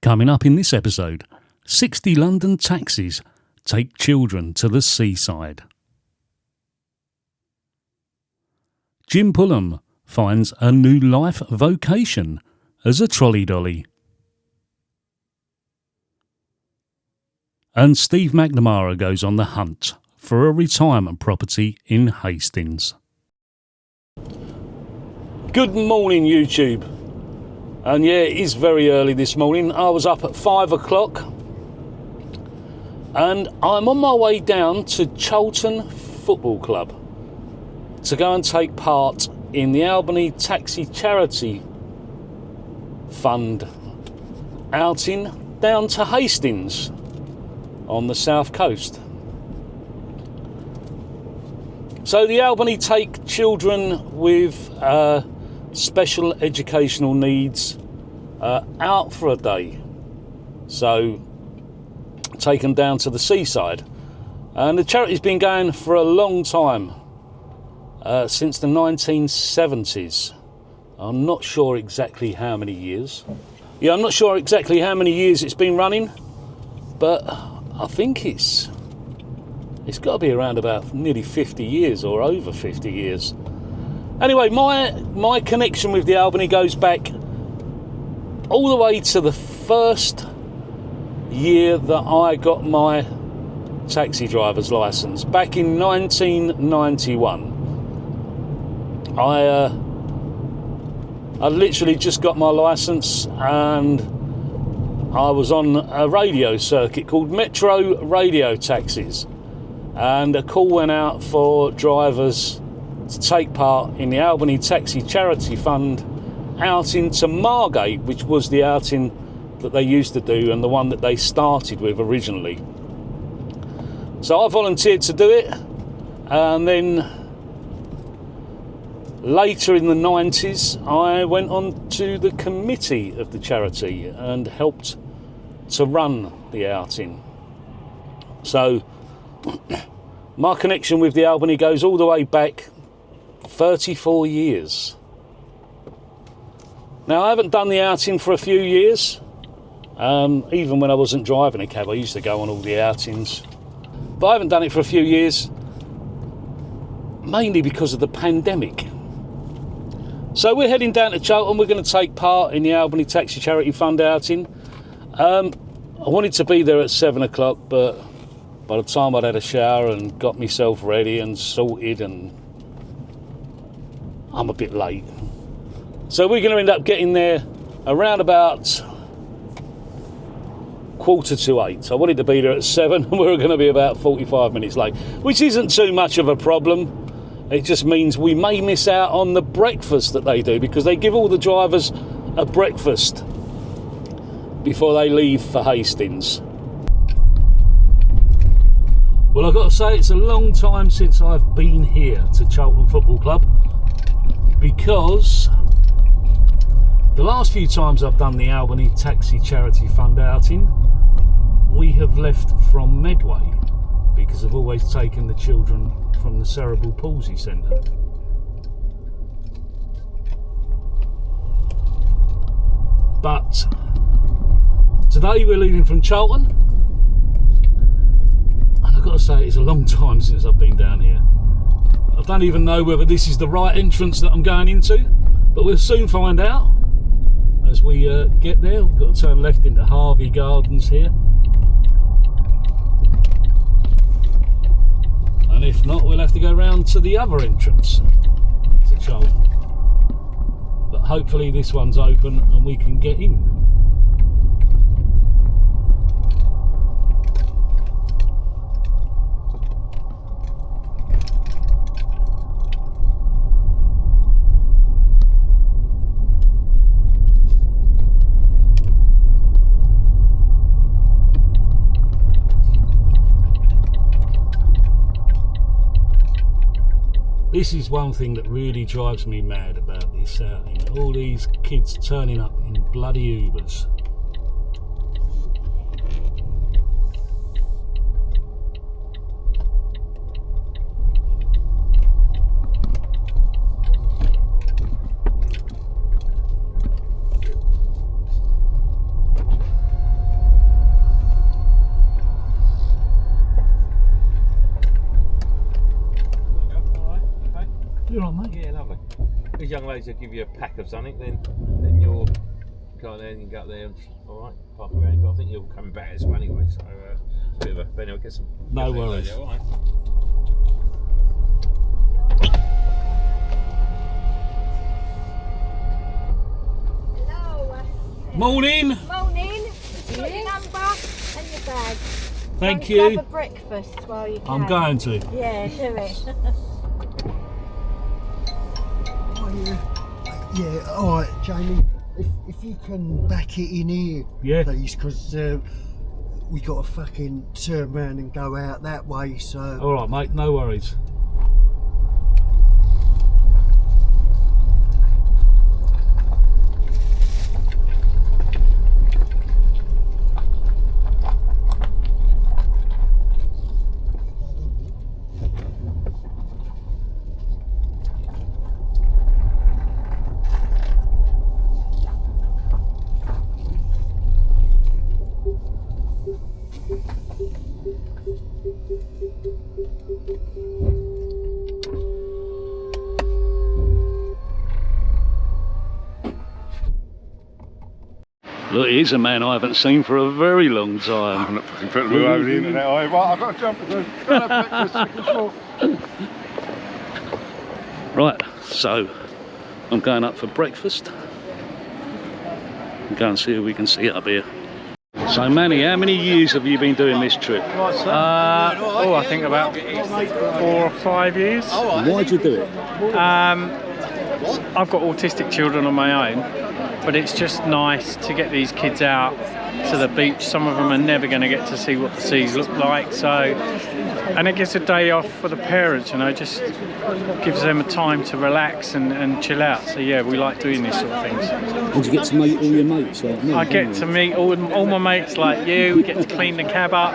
Coming up in this episode, 60 London taxis take children to the seaside. Jim Pullum finds a new life vocation as a trolley dolly. And Steve McNamara goes on the hunt for a retirement property in Hastings. Good morning, YouTube. And yeah, it is very early this morning. I was up at 5 o'clock and I'm on my way down to Charlton Football Club to go and take part in the Albany Taxi Charity Fund outing down to Hastings on the south coast. So the Albany take children with special educational needs out for a day. So take them down to the seaside. And the charity's been going for a long time, since the 1970s. I'm not sure exactly how many years. Yeah, I'm not sure exactly how many years it's been running, but I think it's got to be around about nearly 50 years or over 50 years. Anyway, my connection with the Albany goes back all the way to the first year that I got my taxi driver's licence, back in 1991. I literally just got my licence and I was on a radio circuit called Metro Radio Taxis, and a call went out for drivers to take part in the Albany Taxi Charity Fund outing to Margate, which was the outing that they used to do and the one that they started with originally. So I volunteered to do it, and then later in the 90s I went on to the committee of the charity and helped to run the outing. So my connection with the Albany goes all the way back 34 years. Now, I haven't done the outing for a few years. Even when I wasn't driving a cab, I used to go on all the outings. But I haven't done it for a few years, mainly because of the pandemic. So we're heading down to Charlton. We're going to take part in the Albany Taxi Charity Fund outing. I wanted to be there at 7 o'clock, but by the time I'd had a shower and got myself ready and sorted, and I'm a bit late. So we're going to end up getting there around about 7:45. I wanted to be there at 7 and we're going to be about 45 minutes late, which isn't too much of a problem. It just means we may miss out on the breakfast that they do, because they give all the drivers a breakfast before they leave for Hastings. Well, I've got to say, it's a long time since I've been here to Charlton Football Club, because the last few times I've done the Albany Taxi Charity Fund outing, we have left from Medway, because I've always taken the children from the Cerebral Palsy Centre. But today we're leaving from Charlton, and I've got to say, it's a long time since I've been down here. I don't even know whether this is the right entrance that I'm going into, but we'll soon find out as we get there. We've got to turn left into Harvey Gardens here, and if not, we'll have to go round to the other entrance to Charlton. But hopefully this one's open and we can get in. This is one thing that really drives me mad about this outing. All these kids turning up in bloody Ubers. these young ladies will give you a pack of something, then you'll go there and you go up there and alright, park around. But I think you're coming back as well anyway, so it's a bit of a venue. I'll get some. No worries. Alright. Hello. Morning. Morning. Got your number and your bag. Thank Go you. and grab a breakfast while you can. I'm going to. Yeah, do it. Yeah, all right, Jamie. If you can back it in here, Yeah. please, because we got to fucking turn around and go out that way. So. All right, mate. No worries. Look, he's a man I haven't seen for a very long time. I'm not fucking putting me over the internet. Right, I've got to jump. Go have breakfast, second floor. Right, so I'm going up for breakfast. Go and see if we can see it up here. So Manny, how many years have you been doing this trip? I think about 4 or 5 years. Why'd you do it? I've got autistic children on my own, but it's just nice to get these kids out to the beach. Some of them are never going to get to see what the seas look like, and it gives a day off for the parents, you know, just gives them a time to relax and chill out. So yeah, we like doing these sort of things. Did you get to meet all your mates like me? I get to meet all my mates like you. We get to clean the cab up.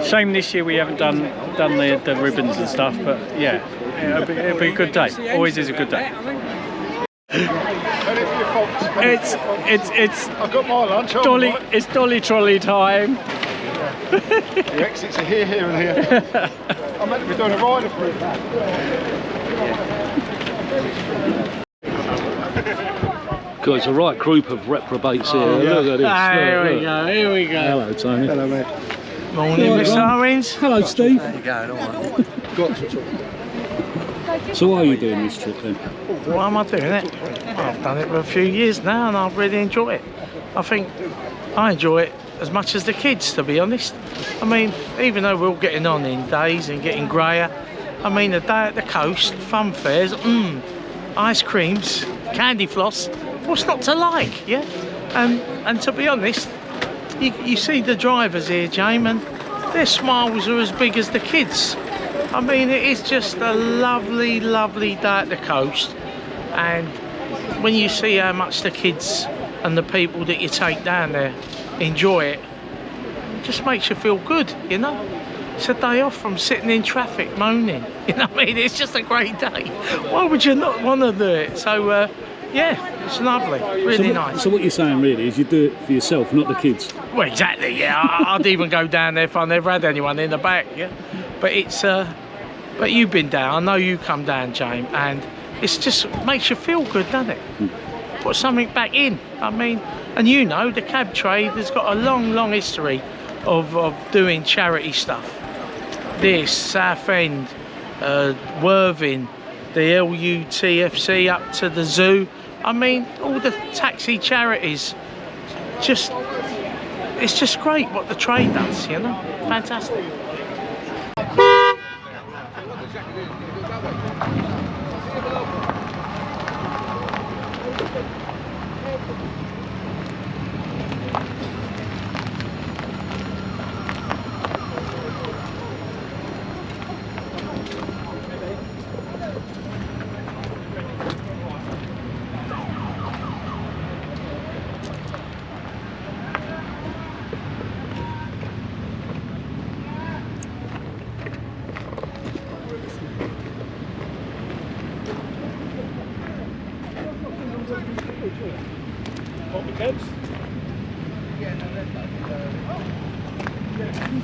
Shame this year we haven't done the ribbons and stuff, but yeah, it'll be a good day. Always is a good day. It's I've got my lunch. dolly. It's dolly trolley time. The exits are here, here, and here. I'm meant to be doing a rider for it. God, it's a right group of reprobates here. Look at this. Here look, we look. go. Here we go. Hello, Tony. Hello, mate. Morning, Miss Owens. Hello, Steve. How you going? All right. Got to talk. So why are you doing this trip then? Why am I doing it? Well, I've done it for a few years now, and I really enjoy it. I think I enjoy it as much as the kids, to be honest. I mean, even though we're all getting on in days and getting greyer, I mean, a day at the coast, fun fairs, ice creams, candy floss, what's not to like, yeah? And to be honest, you see the drivers here, James, and their smiles are as big as the kids. I mean, it is just a lovely, lovely day at the coast, and when you see how much the kids and the people that you take down there enjoy it, it just makes you feel good, you know? It's a day off from sitting in traffic moaning, you know what I mean? It's just a great day. Why would you not want to do it? So, yeah, it's lovely, really nice. So what you're saying really is you do it for yourself, not the kids? Well, exactly, yeah. I'd even go down there if I never had anyone in the back, yeah. But it's, but you've been down, I know you come down, James, and it's just makes you feel good, doesn't it? Put something back in, I mean, and you know, the cab trade has got a long, long history of doing charity stuff. This, Southend, Worthing, the LUTFC up to the zoo. I mean, all the taxi charities, it's just great what the trade does, you know, fantastic.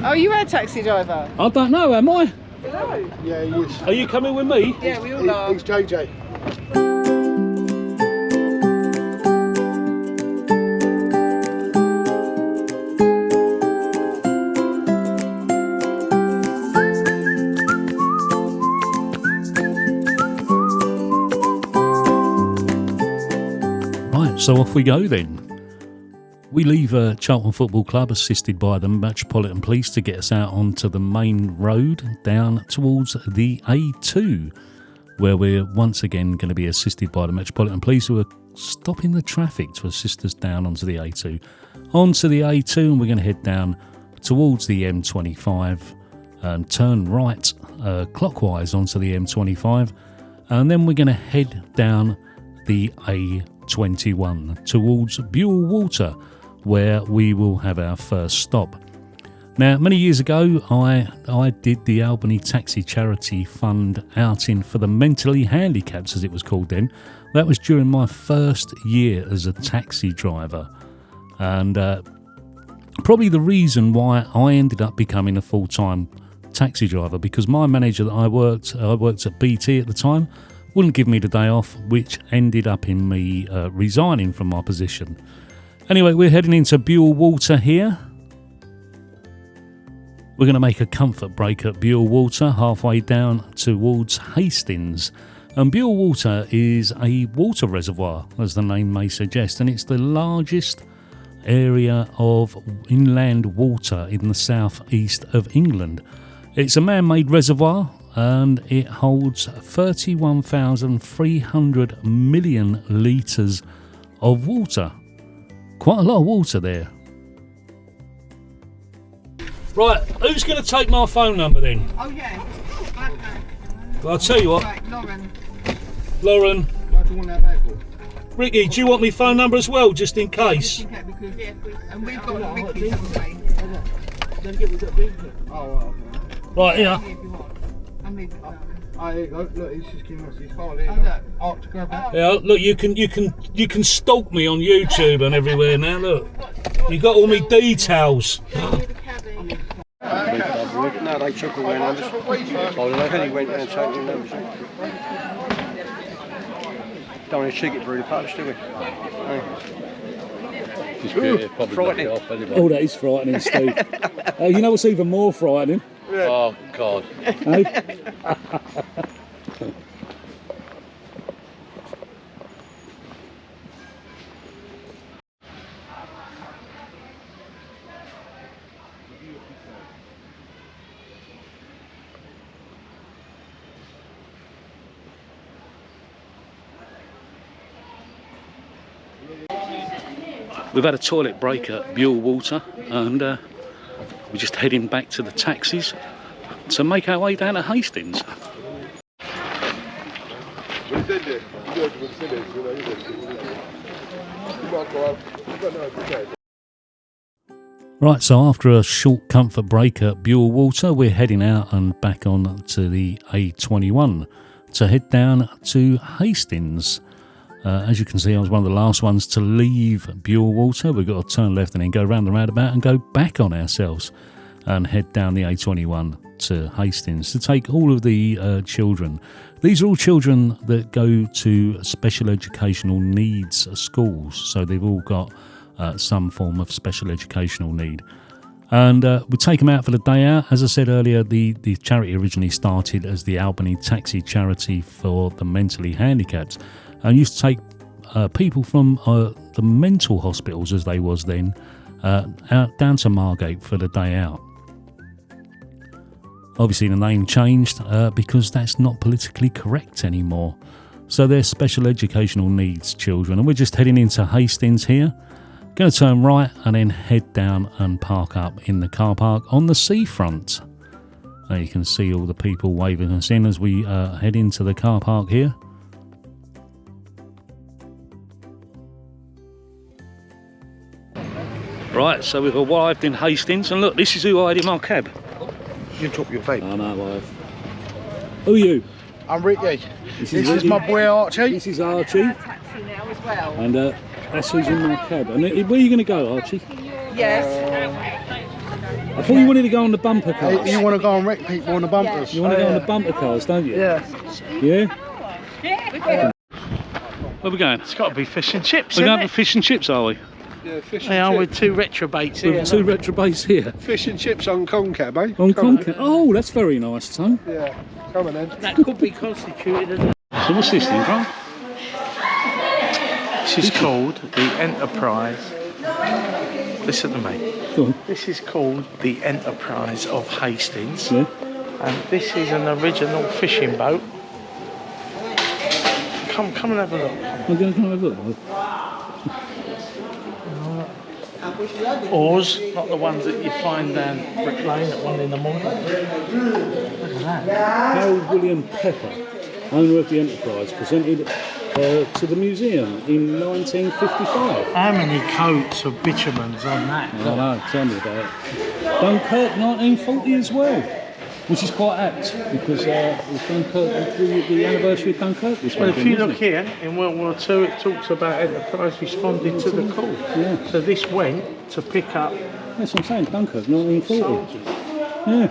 Oh, you are a taxi driver? I don't know, am I? No. Yeah, he is. Are you coming with me? Yeah, we all are. He's JJ. so off we go then. We leave Charlton Football Club assisted by the Metropolitan Police to get us out onto the main road down towards the A2, where we're once again going to be assisted by the Metropolitan Police, who are stopping the traffic to assist us down onto the A2. Onto the A2, and we're going to head down towards the M25 and turn right clockwise onto the M25, and then we're going to head down the A21 towards Bule Water, where we will have our first stop. Now, many years ago, I did the Albany Taxi Charity Fund outing for the mentally handicapped, as it was called then. That was during my first year as a taxi driver, and probably the reason why I ended up becoming a full-time taxi driver, because my manager that I worked at BT at the time, wouldn't give me the day off, which ended up in me resigning from my position. Anyway, we're heading into Bule Water here. We're going to make a comfort break at Bule Water, halfway down towards Hastings. And Bule Water is a water reservoir, as the name may suggest, and it's the largest area of inland water in the southeast of England. It's a man-made reservoir, and it holds 31,300 million litres of water. Quite a lot of water there. Right, who's going to take my phone number then? Oh, yeah. Well, I'll tell you what. Right, Lauren. What do you want that back for? Ricky, do you want my phone number as well, just in case? And we've got Ricky, haven't we? Oh, Right, here. And we've got look, he's just giving us his file here. Oh, to grab that. Yeah, look, you can stalk me on YouTube and everywhere now. Look, you got all my details. Jamie the Cabby. No, they took away numbers. Oh, they only went and taking numbers. Don't want to cheek it through the post, do we? Ooh, frightening. Oh, that is frightening, Steve. You know what's even more frightening? Oh, God. Hey? We've had a toilet break at Bule Water, and we're just heading back to the taxis to make our way down to Hastings. Right, so after a short comfort break at Bule Water, we're heading out and back on to the A21 to head down to Hastings. As you can see, I was one of the last ones to leave Bule Water. We've got to turn left and then go round the roundabout and go back on ourselves and head down the A21 to Hastings to take all of the children. These are all children that go to special educational needs schools, so they've all got some form of special educational need. And we take them out for the day out. As I said earlier, the charity originally started as the Albany Taxi Charity for the mentally handicapped, and used to take people from the mental hospitals, as they was then, out down to Margate for the day out. Obviously the name changed because that's not politically correct anymore. So they're special educational needs children, and we're just heading into Hastings here. Going to turn right and then head down and park up in the car park on the seafront. You can see all the people waving us in as we head into the car park here. Right, so we've arrived in Hastings, and look, this is who I had in my cab. You drop your vape. I know, I've. Who are you? I'm Ricky. This is my boy Archie. This is Archie. Taxi now as well. And that's who's in my cab. And where are you going to go, Archie? Yes. I thought you wanted to go on the bumper cars. You want to go and wreck people on the bumpers? You want to go on the bumper cars, don't you? Yeah. Yeah? Where are we going? It's got to be fish and chips, We're isn't going it? for fish and chips, are we? Yeah, fish They are with two retrobates here. With two retrobates here. Fish and chips on Concab, eh? On Concab. Oh, that's very nice, Tom. Yeah, come on then. That could be constituted as a... So what's this thing, right? This This is called the Enterprise. Listen to me. Go on. This is called the Enterprise of Hastings. Yeah. And this is an original fishing boat. Come and have a look. I'm going to come have a look. Oars, not the ones that you find down Brick Lane at 1 in the morning. Look at that. Harold William Pepper, owner of the Enterprise, presented to the museum in 1955. How many coats of bitumens on that? I know, tell me about it. Dunkirk 1940 as well, which is quite apt because it's Dunkirk, the anniversary of Dunkirk this Well, weekend. if you isn't look it? here, in World War II, it talks about Enterprise responding to the call. Yeah. So this went to pick up That's what I'm saying, Dunkirk 1940. soldiers. Yeah.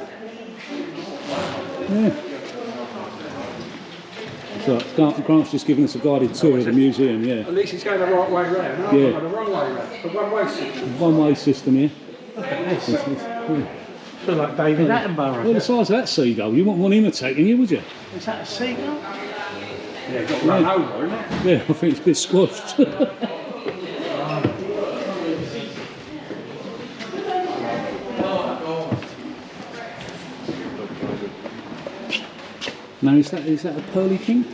Yeah. So Grant's just giving us a guided tour of the museum, yeah. At least it's going the right way round. No, Yeah. the wrong way round. The one-way system. One-way system, yeah. Look at this. Yeah. I feel like David Well, Attenborough. the size of that seagull, you wouldn't want him attacking you, would you? Is that a seagull? Yeah, got to run over, isn't it? Yeah, I think it's a bit squashed. Now, is that a pearly king?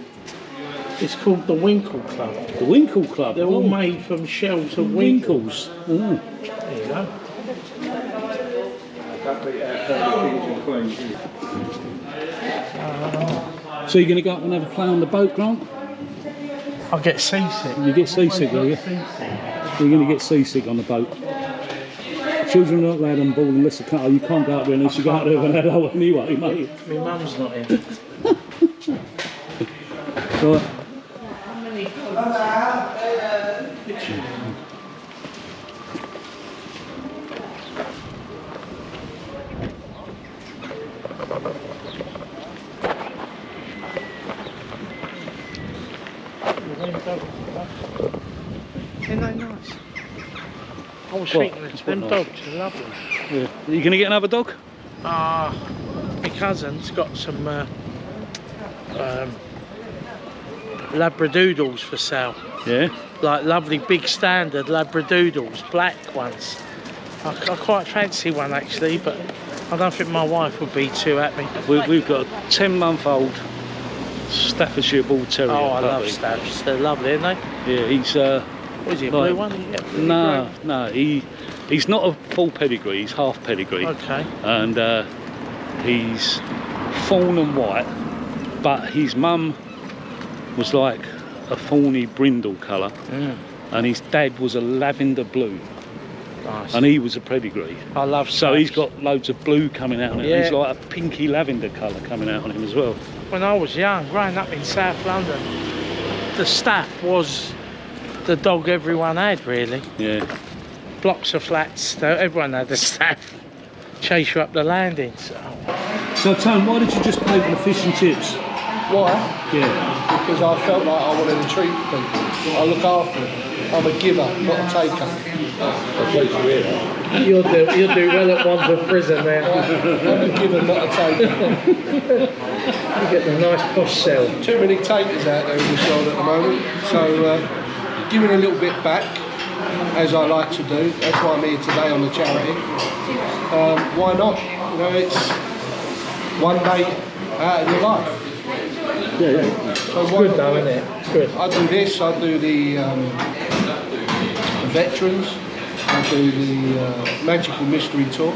It's called the Winkle Club. The Winkle Club. They're all Oh, made from shells of winkles. Winkles. Oh. There you go. So you're going to go up and have a play on the boat, Grant? I'll get seasick. You get seasick, will you? You're going to get seasick on the boat. Children are not allowed on board unless they can't. You can't go up there unless you go out there with an adult anyway, mate. My mum's not in. Right. Isn't that nice? I was What? thinking It's them quite nice. dogs are lovely. Yeah. Are you going to get another dog? My cousin's got some Labradoodles for sale. Yeah. Like lovely big standard Labradoodles, black ones. I quite fancy one actually, but I don't think my wife would be too happy. We've got a 10-month-old Staffordshire Bull Terrier. Oh, I love puppy. staffs. They're lovely, aren't they? Yeah, he's What is it, a like- blue one? Yeah, blue no, he's not a full pedigree. He's half pedigree, grey. Okay. and he's fawn and white. But his mum was like a fawny brindle colour, and his dad was a lavender blue, Nice. and he was a pedigree. I love So staffs. he's got loads of blue coming out on him. Yeah. He's like a pinky lavender colour coming out on him as well. When I was young, growing up in South London, the staff was the dog everyone had, really. Yeah. Blocks of flats, everyone had a staff. Chase you up the landings. So Tone, why did you just pay for the fish and chips? Why? Yeah. Because I felt like I wanted to treat people. I look after them. I'm a giver, not a taker. You'll do well at Wandsworth Prison there. I'm a giver, not a taker. You get the nice posh cell. Too many takers out there in this world at the moment. So giving a little bit back, as I like to do. That's why I'm here today on the charity. Why not? You know, it's one day out of your life. Yeah. So It's why good not though, do it? isn't it? It's good. I do this, I do the veterans, I do the magical mystery tour,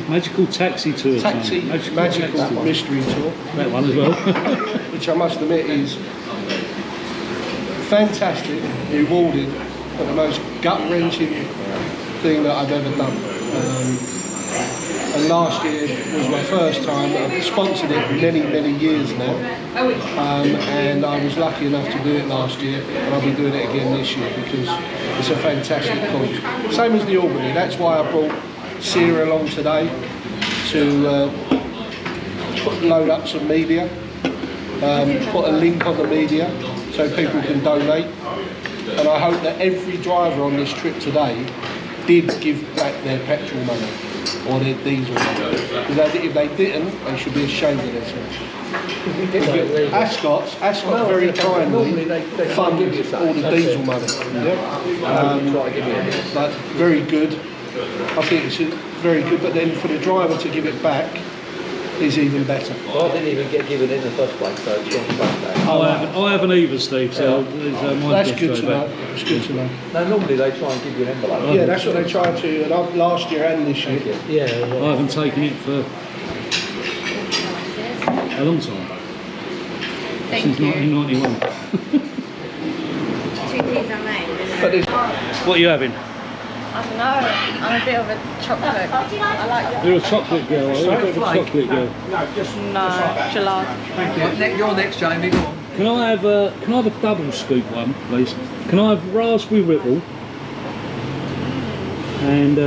Magical taxi tour. Tone. magical taxi. mystery tour, That one as well. which I must admit is fantastic, rewarding, but the most gut-wrenching thing that I've ever done. And last year was my first time. I've sponsored it many years now, and I was lucky enough to do it last year, and I'll be doing it again this year because it's a fantastic cause. Same as the Albany. That's why I brought Sarah along today to load up some media, put a link on the media so people can donate, and I hope that every driver on this trip today did give back their petrol money or their diesel money. Because if they didn't, they should be ashamed of themselves. Ascot's very kindly fund all the diesel money. Like, very good. I think it's very good, but then for the driver to give it back is even better. Well, I didn't even get given in the first place, so it's gone back there. I haven't either, Steve, so That's good to know. It's good to know. No, normally they try and give you an envelope. Yeah, that's what they tried to last year and this year. Yeah. I haven't taken it for a long time. Since 1991. But there's What are you having? I don't know. I'm a bit of a chocolate. I like You're a chocolate girl, are you? A bit of a chocolate girl. gelato. You're next, Jamie. Go on. Can I have a double scoop one, please? Can I have raspberry ripple and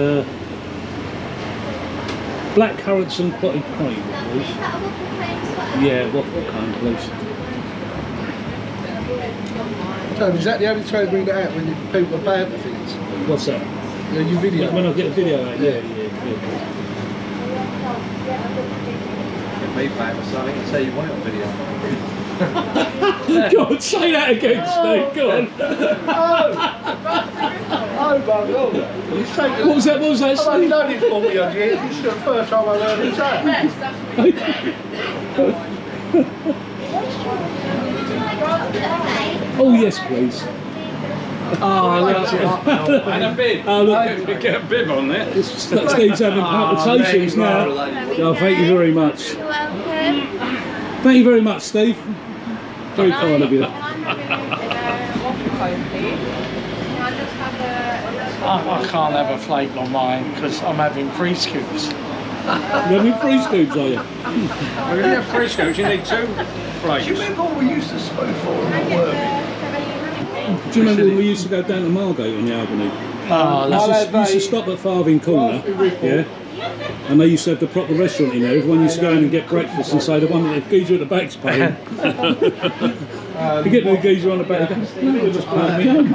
black currants and clotted cream, please? Yeah, waffle cone, please. Tom, is that the only time you bring that out when people are paying for things? What's that? Yeah, your video. When I get a video out, yeah. Get me back or something and say you want it on video. Go on, say that again, Steve, go on. Oh my God. He's taking What was that, Steve? I've only known him 40 odd years. This is the first time I've heard him say it. Oh, yes, please. And a bib. Oh, look. Get a bib on there. Steve's having palpitations now. Oh, thank you very much. You're welcome. Thank you very much, Steve. Very kind of you. I can't have a flake on mine because I'm having 3 scoops. You're having 3 scoops, are you? Well, if you have 3 scoops, you need 2 flakes. Do you remember what we used to smoke for and not working? Do you remember when we used to go down to Margate on the Albany? We used to stop at Farthing Corner, yeah? And they used to have the proper restaurant in there. Everyone used to go in and get breakfast and say the one that the geezer at the back's paying. You get the geezer on the back, you're just paying me home.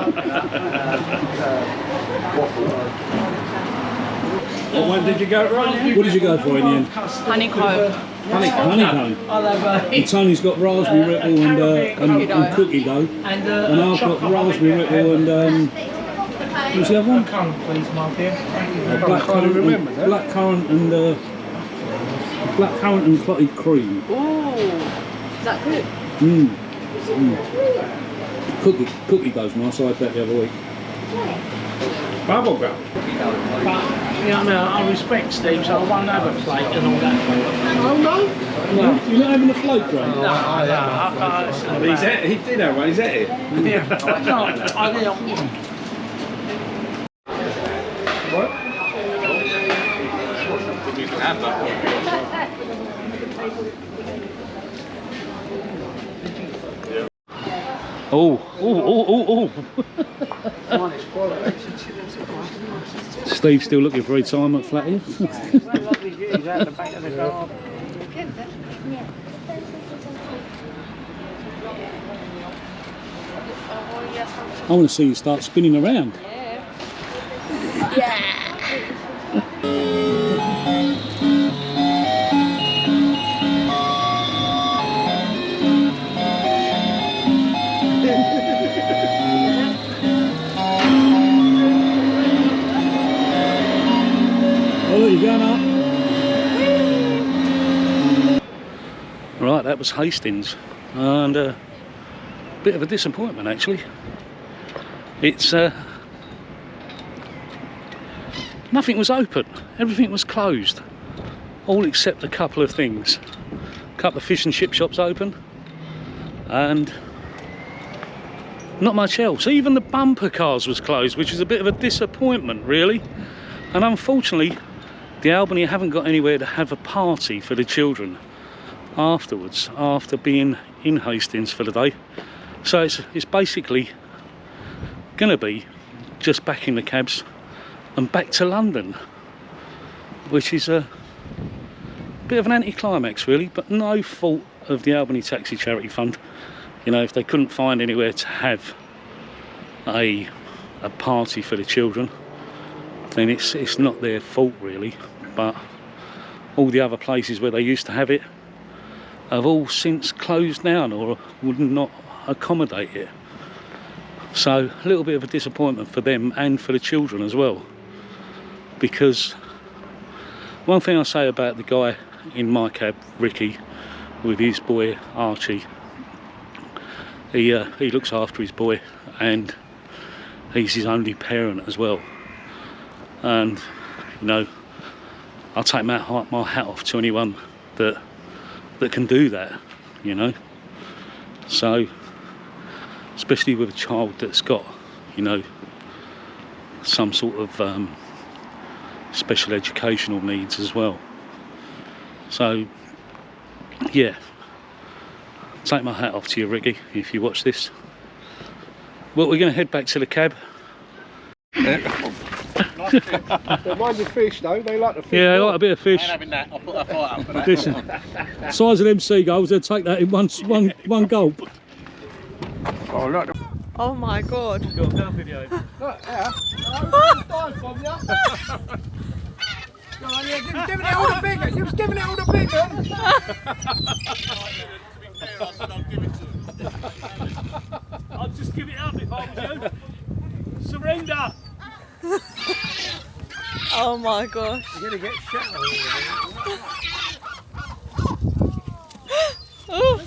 What one did you go right? What did you go for in the end? Honeycomb. Honeycomb. And Tony's got raspberry ripple and cookie dough. And I've got raspberry ripple and what's the other one? Currant, please, Mark. Black currant and clotted cream. Ooh, is that good? Cookie dough's nice. I had that the other week. Bubble gum. But, you know, I respect Steve, so I won't have a flake and all that. Oh no? You're not having a float, Graham? No. He did have one, he's at it. I didn't. You can have that Oh. Steve's still looking for retirement flat here. I want to see you start spinning around. Yeah. Oh, you're going up. Right, that was Hastings, and a bit of a disappointment actually. It's nothing was open, everything was closed, all except a couple of things. A couple of fish and chip shops open, and not much else. Even the bumper cars was closed, which is a bit of a disappointment really. And unfortunately, the Albany haven't got anywhere to have a party for the children afterwards, after being in Hastings for the day. So it's basically going to be just back in the cabs and back to London, which is a bit of an anticlimax really, but no fault of the Albany Taxi Charity Fund. You know, if they couldn't find anywhere to have a party for the children, then it's not their fault really. But all the other places where they used to have it, have all since closed down or would not accommodate it. So a little bit of a disappointment for them and for the children as well, because one thing I say about the guy in my cab, Ricky, with his boy Archie, he looks after his boy and he's his only parent as well. And you know, I'll take my hat off to anyone that can do that, you know. So especially with a child that's got, you know, some sort of special educational needs as well. So yeah, take my hat off to you, Ricky, if you watch this. Well, we're going to head back to the cab. They mind the fish though, they like the fish. Yeah, they like a bit of fish. I ain't having that. I'll put that fight up for that. Listen, size of them seagulls, they'll take that in one gulp. Oh, look. Oh my god. Got a video. Look, yeah. From you. Go on, yeah, giving it all the big one. You was giving it all the big one. I'd just give it up if I was you. Surrender! Oh my gosh. You're gonna get shot. Oh.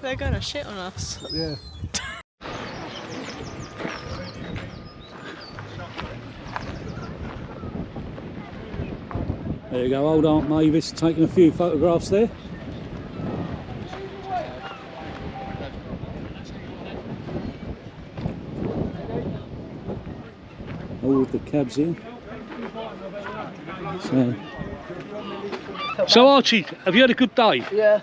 They're gonna shit on us. Yeah. There you go, old Aunt Mavis taking a few photographs there. All of the cabs here. So Archie, have you had a good day? Yeah.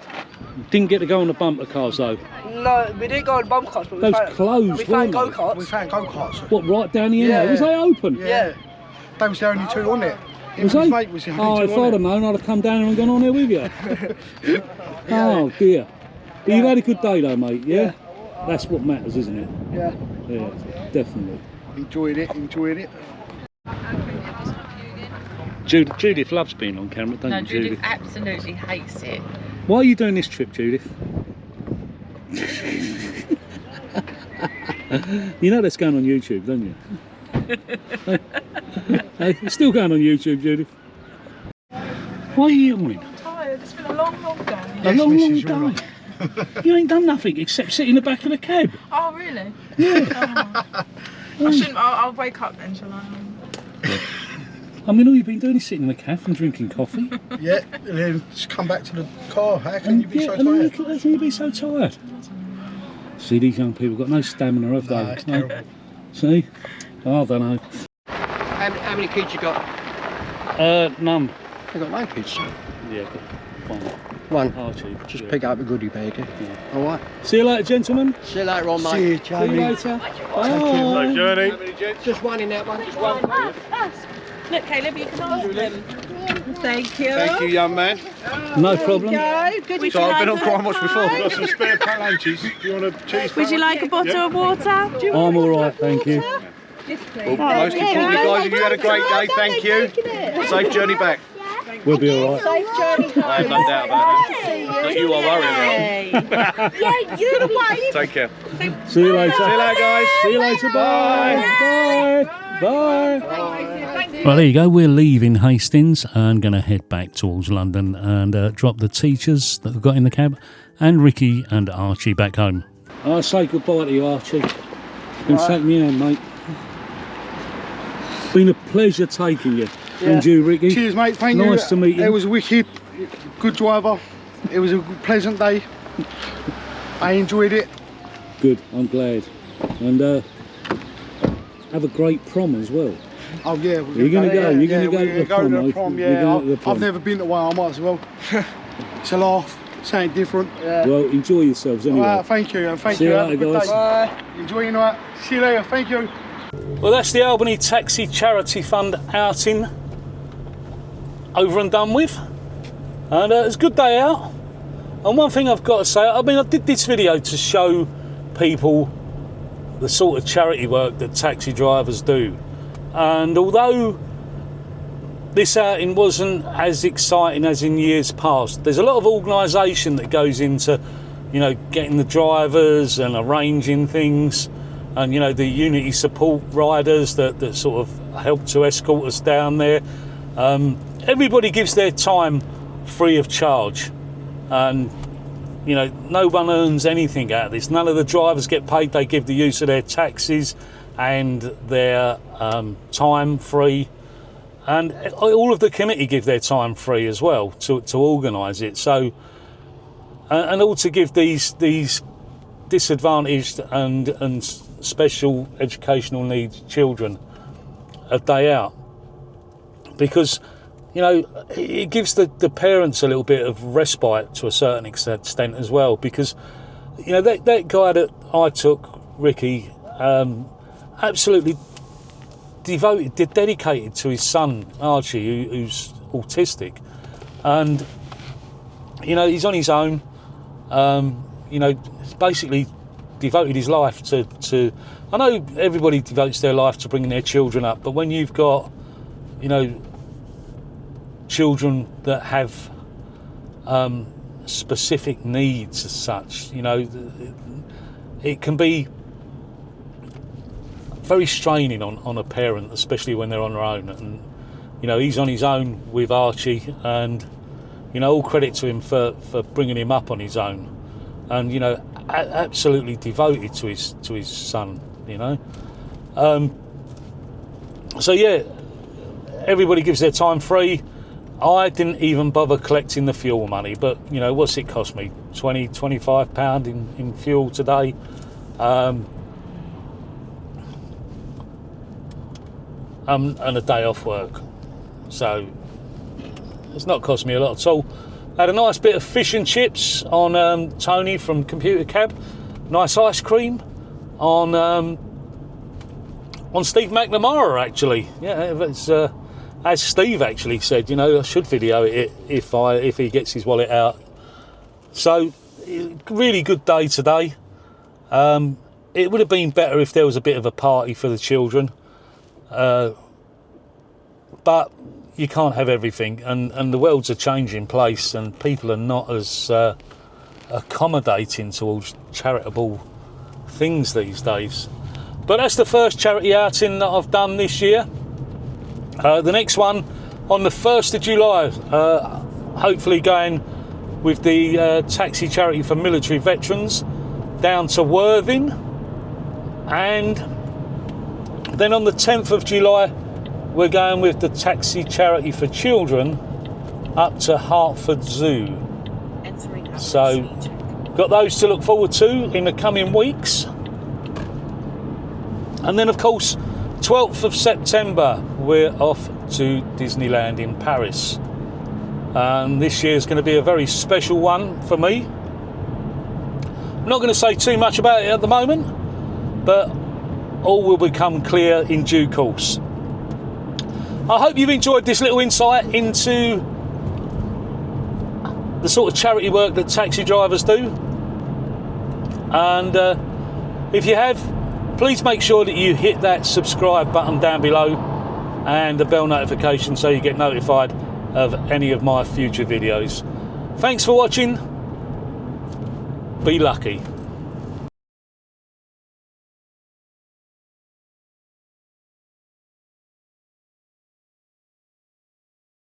Didn't get to go on the bumper cars though. No, we didn't go on bump carts, but Those closed, we found weren't they? go-karts. We found go-karts. What, right down the end? Yeah. Was they open? Yeah. They was the only two on it. Him Was and his they? mate was the only Oh, two if on I'd it. have known, I'd have come down and gone on there with you. Oh dear. But you've had a good day though, mate, yeah? That's what matters, isn't it? Yeah. Yeah, definitely. Enjoyed it. Judith loves being on camera, don't No, you, Judith absolutely hates it. Why are you doing this trip, Judith? You know that's going on YouTube, don't you? Hey, it's still going on YouTube, Judith. Why are you yawning? I'm tired. It's been a long day. A long day. You ain't done nothing except sit in the back of the cab. Oh really? Yeah. Oh. I shouldn't. I'll wake up then, shall I? I mean, all you've been doing is sitting in the cafe and drinking coffee. Yeah, and then just come back to the car. How can you be so and tired? how can you be so tired? See, these young people got no stamina, have they? No, it's terrible. See? Oh, I don't know. How many kids you got? None. I got no kids. Yeah, got One. Archie. Just yeah. pick up a goodie bag. Yeah. All right. See you later, gentlemen. See you later on, mate. See you, See you Jamie. later. Bye. Journey. Just one in that one. Just one. Look, Caleb, you can ask them. Thank you. Thank you, young man. No problem. Would So you I've been on like quite much before. Got some spare pack lunches. Do you want a cheese? Would you like a bottle of water? I'm all right, thank you. Well, most importantly, guys, if you had a great day, thank you. Safe journey back. We'll be all right. Safe journey home. I have no doubt about that. That you are worrying about. Yeah, you're the one. Take care. See you later. See you later, guys. See you later. Bye. Bye. Bye. Right, there you go. We're leaving Hastings and going to head back towards London and drop the teachers that we've got in the cab and Ricky and Archie back home. I'll say goodbye to you, Archie. Been taking me hand, mate. Been a pleasure taking you. And you, Ricky. Cheers, mate. Thank you. Nice to meet you. It was wicked. Good driver. It was a pleasant day. I enjoyed it. Good, I'm glad. And have a great prom as well. Oh yeah. You're going to go. You're going to go to the prom. To the prom, You're yeah. going to the prom. I've never been to one. I might as well. It's a laugh. Something different. Well, enjoy yourselves anyway. All right, thank you. And thank See you. you Have a later, good guys. day. Bye. Enjoy your night. See you later. Thank you. Well, that's the Albany Taxi Charity Fund outing over and done with. And it's a good day out. And one thing I've got to say, I mean, I did this video to show people the sort of charity work that taxi drivers do. And although this outing wasn't as exciting as in years past. There's a lot of organisation that goes into, you know, getting the drivers and arranging things, and you know, the Unity support riders that sort of help to escort us down there. Everybody gives their time free of charge, and you know, no one earns anything out of this. None of the drivers get paid. They give the use of their taxis and their time free, and all of the committee give their time free as well to organise it. So, and all to give these disadvantaged and special educational needs children a day out, because you know, it gives the parents a little bit of respite to a certain extent as well, because you know, that guy that I took, Ricky, absolutely dedicated to his son Archie, who's autistic, and you know, he's on his own. You know, basically devoted his life to I know everybody devotes their life to bringing their children up, but when you've got, you know, children that have specific needs as such, you know, it can be very straining on a parent, especially when they're on their own. And you know, he's on his own with Archie, and you know, all credit to him for bringing him up on his own, and you know, absolutely devoted to his son, you know. So yeah, everybody gives their time free. I didn't even bother collecting the fuel money, but you know, what's it cost me? £25 in fuel today. And a day off work, so it's not cost me a lot at all. Had a nice bit of fish and chips on Tony from Computer Cab, nice ice cream on Steve McNamara, actually. Yeah, it's as Steve actually said, you know, I should video it if he gets his wallet out. So really good day today. It would have been better if there was a bit of a party for the children. But you can't have everything, and the world's a changing place, and people are not as accommodating to all charitable things these days. But that's the first charity outing that I've done this year. The next one on the 1st of July, hopefully going with the Taxi Charity for Military Veterans down to Worthing, and then on the 10th of July we're going with the Taxi Charity for Children up to Hertford Zoo. So got those to look forward to in the coming weeks. And then of course 12th of September we're off to Disneyland in Paris, and this year's going to be a very special one for me. I'm not going to say too much about it at the moment, but all will become clear in due course. I hope you've enjoyed this little insight into the sort of charity work that taxi drivers do, and if you have, please make sure that you hit that subscribe button down below and the bell notification so you get notified of any of my future videos. Thanks for watching. Be lucky.